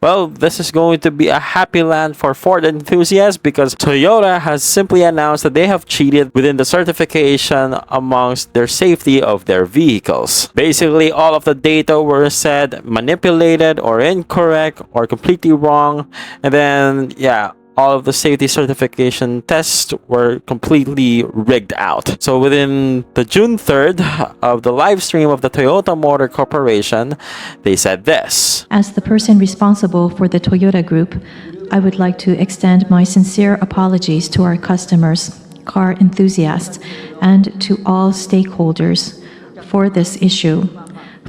Well, this is going to be a happy land for Ford enthusiasts because Toyota has simply announced that they have cheated within the certification amongst their safety of their vehicles. Basically, all of the data were said manipulated or incorrect or completely wrong. And then, yeah, all of the safety certification tests were completely rigged out. So within the June 3rd of the live stream of the Toyota Motor Corporation, they said this. As the person responsible for the Toyota Group, I would like to extend my sincere apologies to our customers, car enthusiasts, and to all stakeholders for this issue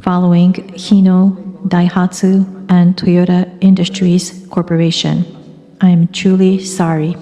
following Hino, Daihatsu, and Toyota Industries Corporation. I am truly sorry.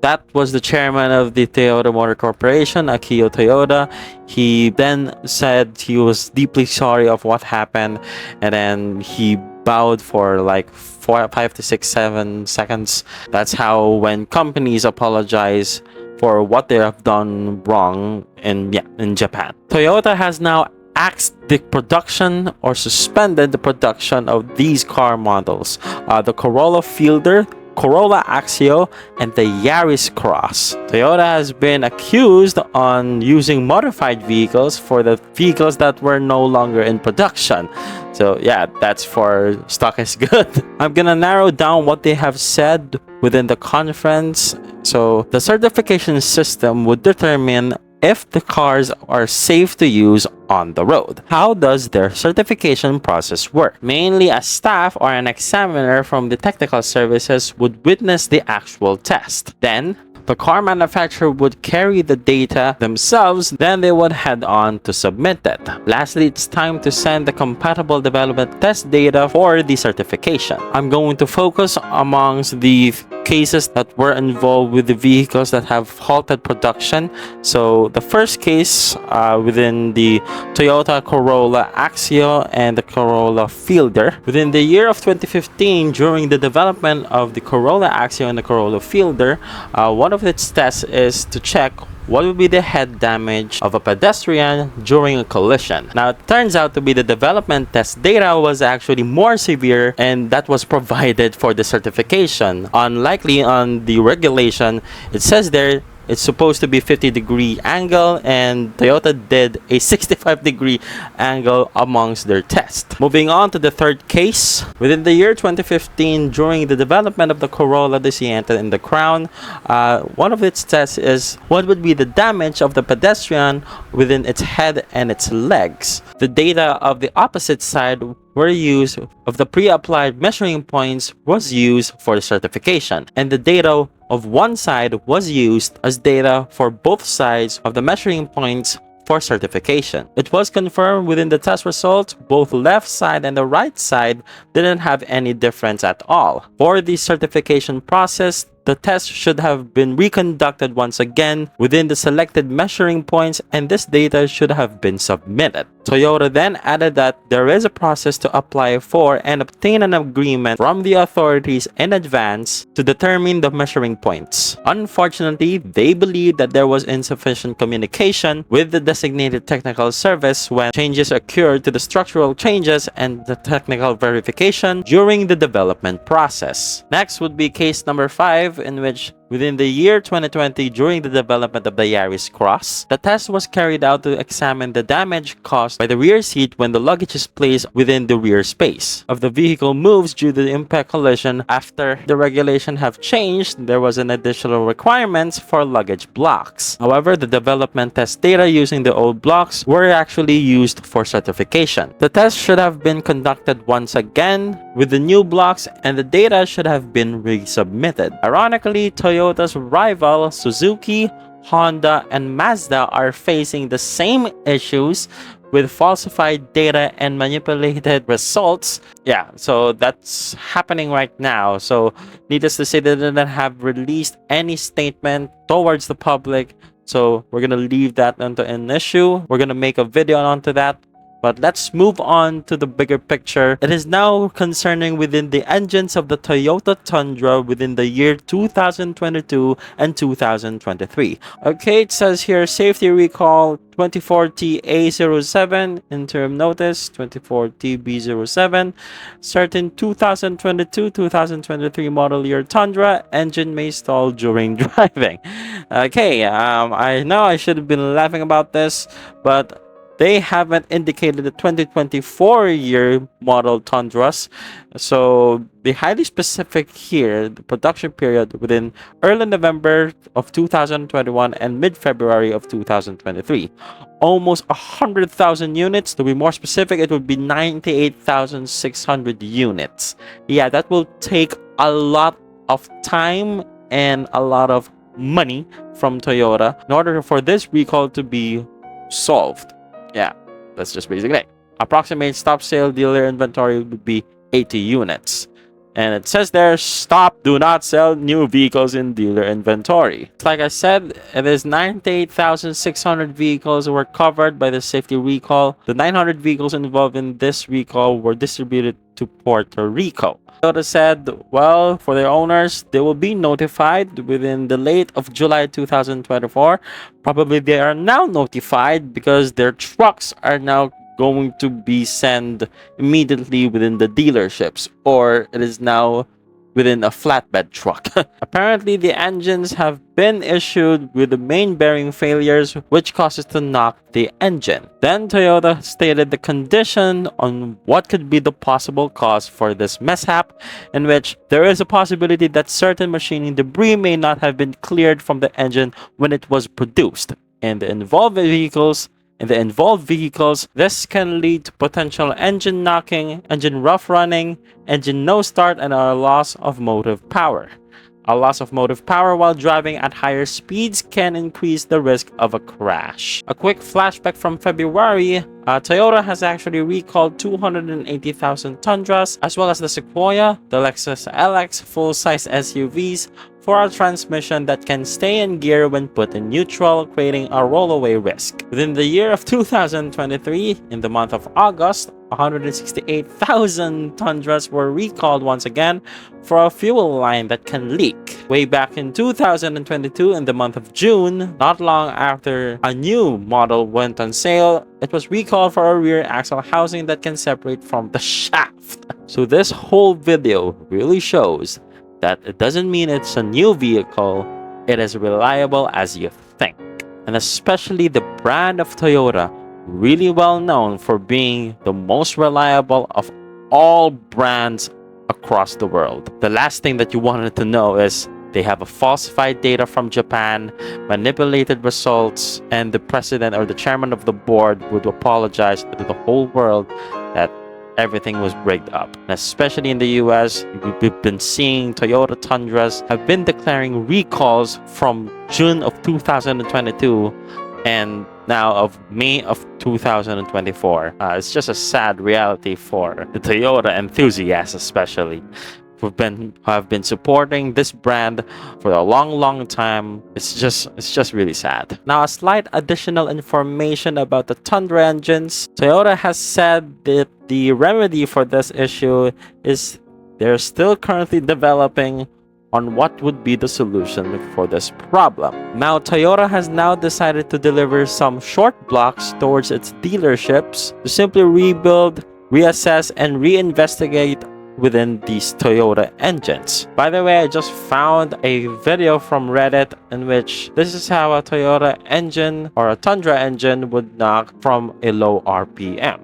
That was the chairman of the Toyota Motor Corporation, Akio Toyoda. He then said he was deeply sorry of what happened, and then he bowed for like 5 to 6, 7 seconds. That's how when companies apologize for what they have done wrong in Japan. Toyota has now axed the production or suspended the production of these car models. The Corolla Fielder, Corolla Axio, and the Yaris Cross. Toyota has been accused on using modified vehicles for the vehicles that were no longer in production. So yeah, that's for stock is good. I'm gonna narrow down what they have said within the conference. So the certification system would determine if the cars are safe to use on the road. How does their certification process work? Mainly a staff or an examiner from the technical services would witness the actual test. Then, the car manufacturer would carry the data themselves, then they would head on to submit it. Lastly, it's time to send the compatible development test data for the certification. I'm going to focus amongst the cases that were involved with the vehicles that have halted production. So the first case within the Toyota Corolla Axio and the Corolla Fielder. Within the year of 2015, during the development of the Corolla Axio and the Corolla Fielder, one of its tests is to check what would be the head damage of a pedestrian during a collision. Now, it turns out to be the development test data was actually more severe, and that was provided for the certification. Unlikely on the regulation, it says there it's supposed to be 50-degree angle, and Toyota did a 65-degree angle amongst their test. Moving on to the third case. Within the year 2015, during the development of the Corolla, the Sienta, and the Crown, one of its tests is what would be the damage of the pedestrian within its head and its legs. The data of the opposite side were used of the pre-applied measuring points was used for the certification, and the data of one side was used as data for both sides of the measuring points for certification. It was confirmed within the test results, both left side and the right side didn't have any difference at all. For the certification process, the test should have been reconducted once again within the selected measuring points, and this data should have been submitted. Toyota then added that there is a process to apply for and obtain an agreement from the authorities in advance to determine the measuring points. Unfortunately, they believe that there was insufficient communication with the designated technical service when changes occurred to the structural changes and the technical verification during the development process. Next would be case number 5, in which within the year 2020, during the development of the Yaris Cross, the test was carried out to examine the damage caused by the rear seat when the luggage is placed within the rear space of the vehicle moves due to the impact collision. After the regulation have changed, there was an additional requirements for luggage blocks. However, the development test data using the old blocks were actually used for certification. The test should have been conducted once again with the new blocks, and the data should have been resubmitted. Ironically, Toyota's rival Suzuki, Honda, and Mazda are facing the same issues with falsified data and manipulated results. Yeah, so that's happening right now. So needless to say, they didn't have released any statement towards the public. So we're gonna leave that into an issue. We're gonna make a video onto that. But let's move on to the bigger picture. It is now concerning within the engines of the Toyota Tundra within the year 2022 and 2023. Okay, it says here safety recall 24TA07, interim notice 24TB07, certain 2022-2023 model year Tundra, engine may stall during driving. Okay, I know I should have been laughing about this, but they haven't indicated the 2024 year model Tundras. So the highly specific here, the production period within early November of 2021 and mid-February of 2023. Almost 100,000 units. To be more specific, it would be 98,600 units. Yeah, that will take a lot of time and a lot of money from Toyota in order for this recall to be solved. Yeah, that's just basically it. Approximate stop sale dealer inventory would be 80 units. And it says there, stop, do not sell new vehicles in dealer inventory. Like I said, it is 98,600 vehicles were covered by the safety recall. The 900 vehicles involved in this recall were distributed to Puerto Rico. Toyota said, well, for their owners, they will be notified within the late of July 2024. Probably they are now notified because their trucks are now going to be sent immediately within the dealerships, or it is now within a flatbed truck. Apparently, the engines have been issued with the main bearing failures, which causes to knock the engine. Then Toyota stated the condition on what could be the possible cause for this mishap, in which there is a possibility that certain machining debris may not have been cleared from the engine when it was produced. In the involved vehicles, this can lead to potential engine knocking, engine rough running, engine no start, and a loss of motive power. A loss of motive power while driving at higher speeds can increase the risk of a crash. A quick flashback from February, Toyota has actually recalled 280,000 Tundras, as well as the Sequoia, the Lexus LX full-size SUVs, for a transmission that can stay in gear when put in neutral, creating a rollaway risk. Within the year of 2023, in the month of August, 168,000 Tundras were recalled once again for a fuel line that can leak. Way back in 2022, in the month of June, not long after a new model went on sale, it was recalled for a rear axle housing that can separate from the shaft. So this whole video really shows that it doesn't mean it's a new vehicle, it is reliable as you think. And especially the brand of Toyota, really well known for being the most reliable of all brands across the world. The last thing that you wanted to know is they have a falsified data from Japan, manipulated results, and the president or the chairman of the board would apologize to the whole world that everything was rigged up. And especially in the US, we've been seeing Toyota Tundras have been declaring recalls from June of 2022 and now of May of 2024. It's just a sad reality for the Toyota enthusiasts, especially. Have been supporting this brand for a long time. It's just really sad. Now, a slight additional information about the Tundra engines. Toyota has said that the remedy for this issue is they're still currently developing on what would be the solution for this problem. Now, Toyota has now decided to deliver some short blocks towards its dealerships to simply rebuild, reassess, and reinvestigate within these Toyota engines. By the way, I just found a video from Reddit in which this is how a Toyota engine or a Tundra engine would knock from a low RPM.